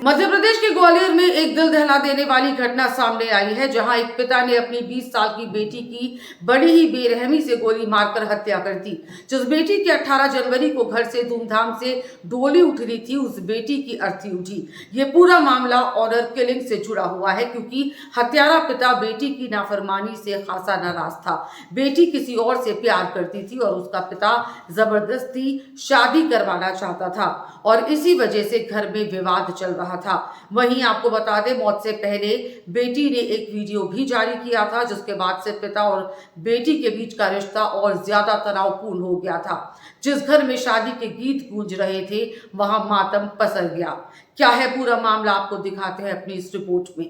मध्य प्रदेश के ग्वालियर में एक दिल दहला देने वाली घटना सामने आई है, जहां एक पिता ने अपनी 20 साल की बेटी की बड़ी ही बेरहमी से गोली मारकर हत्या कर दी। जिस बेटी की 18 जनवरी को घर से धूमधाम से डोली उठ रही थी, उस बेटी की अर्थी उठी। ये पूरा मामला ऑनर किलिंग से जुड़ा हुआ है, क्योंकि हत्यारा पिता बेटी की नाफरमानी से खासा नाराज था। बेटी किसी और से प्यार करती थी और उसका पिता जबरदस्ती शादी करवाना चाहता था और इसी वजह से घर में विवाद चल रहा था। वहीं आपको बता दें, मौत से पहले बेटी ने एक वीडियो भी जारी किया था, जिसके बाद से पिता और बेटी के बीच का रिश्ता और ज्यादा तनावपूर्ण हो गया था। जिस घर में शादी के गीत गूंज रहे थे, वहां मातम पसर गया। क्या है पूरा मामला, आपको दिखाते हैं अपनी इस रिपोर्ट में।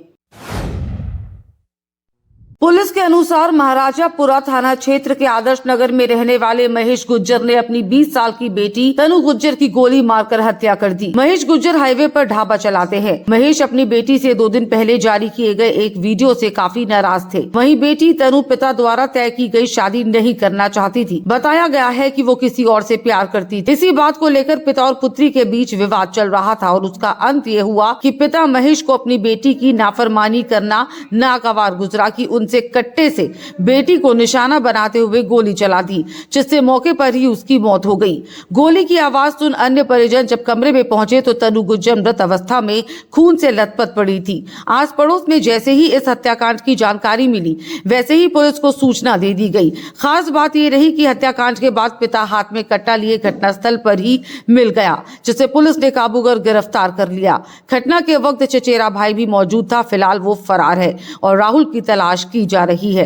पुलिस के अनुसार महाराजापुरा थाना क्षेत्र के आदर्श नगर में रहने वाले महेश गुज्जर ने अपनी 20 साल की बेटी तनु गुज्जर की गोली मारकर हत्या कर दी। महेश गुज्जर हाईवे पर ढाबा चलाते हैं। महेश अपनी बेटी से 2 दिन पहले जारी किए गए एक वीडियो से काफी नाराज थे। वहीं बेटी तनु पिता द्वारा तय की गई शादी नहीं करना चाहती थी। बताया गया है कि वो किसी और से प्यार करती थी। इसी बात को लेकर पिता और पुत्री के बीच विवाद चल रहा था और उसका अंत ये हुआ कि पिता महेश को अपनी बेटी की नाफरमानी करना नागवार गुजरा कि उनसे कट्टे से बेटी को निशाना बनाते हुए गोली चला दी, जिससे मौके पर ही उसकी मौत हो गई। गोली की आवाज सुन अन्य परिजन जब कमरे में पहुंचे तो तनु गुज्जर मृत अवस्था में खून से लथपथ पड़ी थी। आस पड़ोस में जैसे ही इस हत्याकांड की जानकारी मिली, वैसे ही पुलिस को सूचना दे दी गई। खास बात ये रही कि हत्याकांड के बाद पिता हाथ में कट्टा लिए घटनास्थल पर ही मिल गया, जिसे पुलिस ने काबू कर गिरफ्तार कर लिया। घटना के वक्त चचेरा भाई भी मौजूद था। फिलहाल वो फरार है और राहुल की तलाश की जा रही है।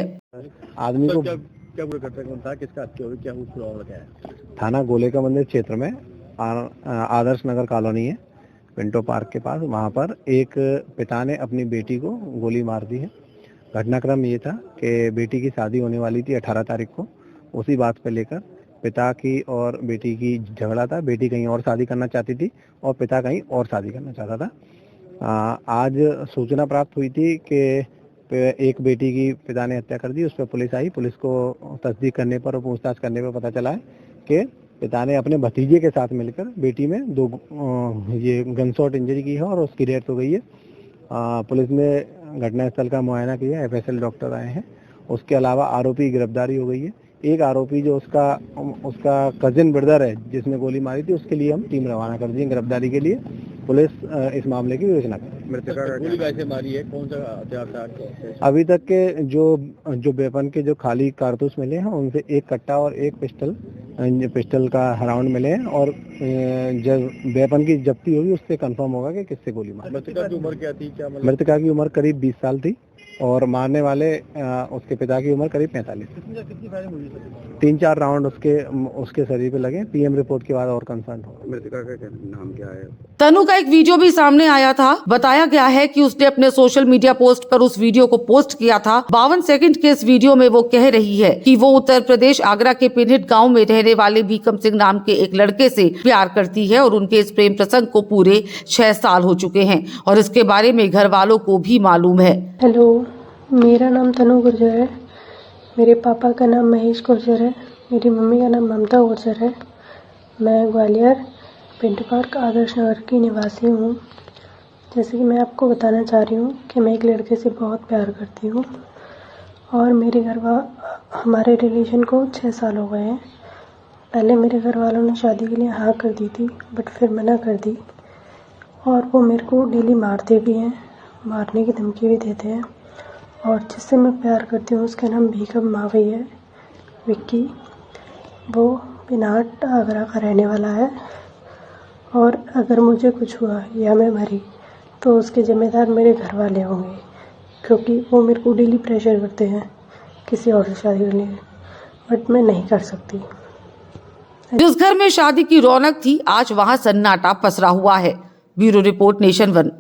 आदमी को क्या पूरा घटना था, किसका हत्या हुई, क्या हुआ, क्या है? थाना गोले का मंदिर क्षेत्र में आदर्श नगर कॉलोनी है, पिंटो पार्क के पास। वहां पर एक पिता ने अपनी बेटी को गोली मार दी है। घटनाक्रम ये था कि बेटी की शादी होने वाली थी 18 तारीख को। उसी बात पर लेकर पिता की और बेटी की झगड़ा था। बेटी कहीं और शादी करना चाहती थी और पिता कहीं और शादी करना चाहता था। आज सूचना प्राप्त हुई थी कि एक बेटी की पिता ने हत्या कर दी। उस पर पुलिस आई। पुलिस को तस्दीक करने पर और पूछताछ करने पर पता चला है कि पिता ने अपने भतीजे के साथ मिलकर बेटी में 2 ये गनशॉट इंजरी की है और उसकी डेथ हो गई है। पुलिस ने घटनास्थल का मुआयना किया, FSL डॉक्टर आए हैं। उसके अलावा आरोपी गिरफ्तारी हो गई है। एक आरोपी जो उसका कजिन ब्रदर है जिसने गोली मारी थी, उसके लिए हम टीम रवाना कर दी गिरफ्तारी के लिए। पुलिस इस मामले की विवेचना कर रही है। गोली कैसे मारी है, कौन सा हथियार था? अभी तक के जो वेपन के जो खाली कारतूस मिले हैं, उनसे एक कट्टा और एक पिस्टल का राउंड मिले हैं और जब वेपन की जब्ती होगी उससे कंफर्म होगा कि किससे गोली मारी। मृतका की उम्र क्या थी? मृतका की उम्र करीब 20 साल थी और मारने वाले उसके पिता की उम्र करीब 45। कितनी फायरिंग हुई? 3-4 राउंड उसके शरीर पे लगे। PM रिपोर्ट के बाद और कंसर्न होगा। मृतका का नाम क्या है? तनु का एक वीडियो भी सामने आया था। बताया गया है कि उसने अपने सोशल मीडिया पोस्ट पर उस वीडियो को पोस्ट किया था। 52 सेकंड के इस वीडियो में वो कह रही है कि वो उत्तर प्रदेश आगरा के पिनहिट गांव में रहने वाले भीकम सिंह नाम के एक लड़के से प्यार करती है और उनके इस प्रेम प्रसंग को पूरे 6 साल हो चुके हैं और इसके बारे में घर वालों को भी मालूम है। हेलो, मेरा नाम तनु गुर्जर है। मेरे पापा का नाम महेश गुर्जर है। मेरी मम्मी का नाम ममता गुर्जर है। मैं ग्वालियर पिंटो पार्क आदर्श नगर की निवासी हूँ। जैसे कि मैं आपको बताना चाह रही हूँ कि मैं एक लड़के से बहुत प्यार करती हूँ और हमारे रिलेशन को 6 साल हो गए हैं। पहले मेरे घर वालों ने शादी के लिए हाँ कर दी थी, बट फिर मना कर दी और वो मेरे को डेली मारते भी हैं, मारने की धमकी भी देते हैं। और जिससे मैं प्यार करती हूँ उसका नाम भीकम मावई है, विक्की। वो पिनहाट आगरा का रहने वाला है और अगर मुझे कुछ हुआ या मैं मरी तो उसके जिम्मेदार मेरे घर वाले होंगे, क्योंकि वो मेरे को डेली प्रेशर करते हैं किसी और से शादी करने के, बट मैं नहीं कर सकती। जिस घर में शादी की रौनक थी, आज वहां सन्नाटा पसरा हुआ है। Bureau report, nation 1।